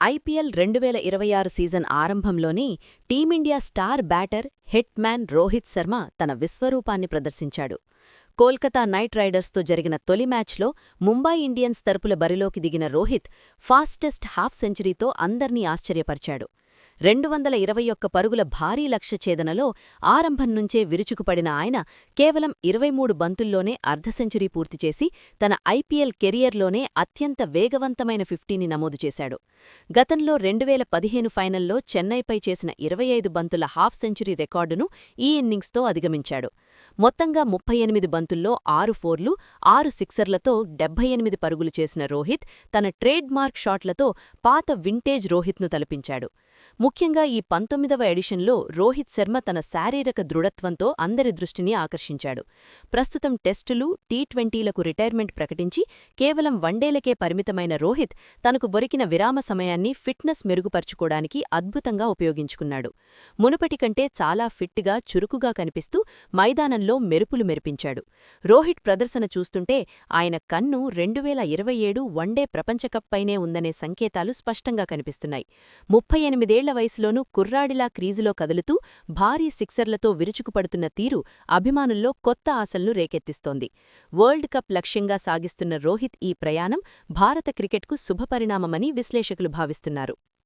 IPL 2026 season ఆరంభంలోనే team India star batter hit man Rohit Sharma తన విశ్వరూపాన్ని ప్రదర్శించాడు. కోల్కతా నైట్ రైడర్స్తో జరిగిన తొలి మ్యాచ్లో ముంబై ఇండియన్స్ తరపుల బరిలోకి దిగిన రోహిత్ ఫాస్టెస్ట్ హాఫ్ సెంచరీతో అందర్నీ ఆశ్చర్యపరిచాడు. 221 పరుగుల భారీ లక్ష్య ఛేదనలో ఆరంభం నుంచే విరుచుకుపడిన ఆయన కేవలం 23 బంతుల్లోనే అర్ధ సెంచరీ పూర్తిచేసి తన ఐపీఎల్ కెరియర్లోనే అత్యంత వేగవంతమైన 50ని నమోదు చేశాడు. గతంలో 2015 ఫైనల్లో చెన్నైపై చేసిన 25 బంతుల హాఫ్ సెంచరీ రికార్డును ఈ ఇన్నింగ్స్తో అధిగమించాడు. మొత్తంగా 38 బంతుల్లో 6 ఫోర్లు, 6 సిక్సర్లతో 78 పరుగులు చేసిన రోహిత్ తన ట్రేడ్ మార్క్ షాట్లతో పాత వింటేజ్ రోహిత్ను తలపించాడు. ముఖ్యంగా ఈ 19వ ఎడిషన్లో రోహిత్ శర్మ తన శారీరక దృఢత్వంతో అందరి దృష్టిని ఆకర్షించాడు. ప్రస్తుతం టెస్టులు, టీ20లకు రిటైర్మెంట్ ప్రకటించి కేవలం వన్డేలకే పరిమితమైన రోహిత్ తనకు దొరికిన విరామ సమయాన్ని ఫిట్నెస్ మెరుగుపర్చుకోవడానికి అద్భుతంగా ఉపయోగించుకున్నాడు. మునుపటి కంటే చాలా ఫిట్గా, చురుకుగా కనిపిస్తూ మైదానంలో మెరుపులు మెరిపించాడు. రోహిత్ ప్రదర్శన చూస్తుంటే ఆయన కన్ను 2027 వన్డే ప్రపంచకప్ పైనే ఉందనే సంకేతాలు స్పష్టంగా కనిపిస్తున్నాయి. 38 వయసులోనూ కుర్రాడిలా క్రీజులో కదులుతూ భారీ సిక్సర్లతో విరుచుకుపడుతున్న తీరు అభిమానుల్లో కొత్త ఆశలను రేకెత్తిస్తోంది. వరల్డ్ కప్ లక్ష్యంగా సాగిస్తున్న రోహిత్ ఈ ప్రయాణం భారత క్రికెట్కు శుభపరిణామమని విశ్లేషకులు భావిస్తున్నారు.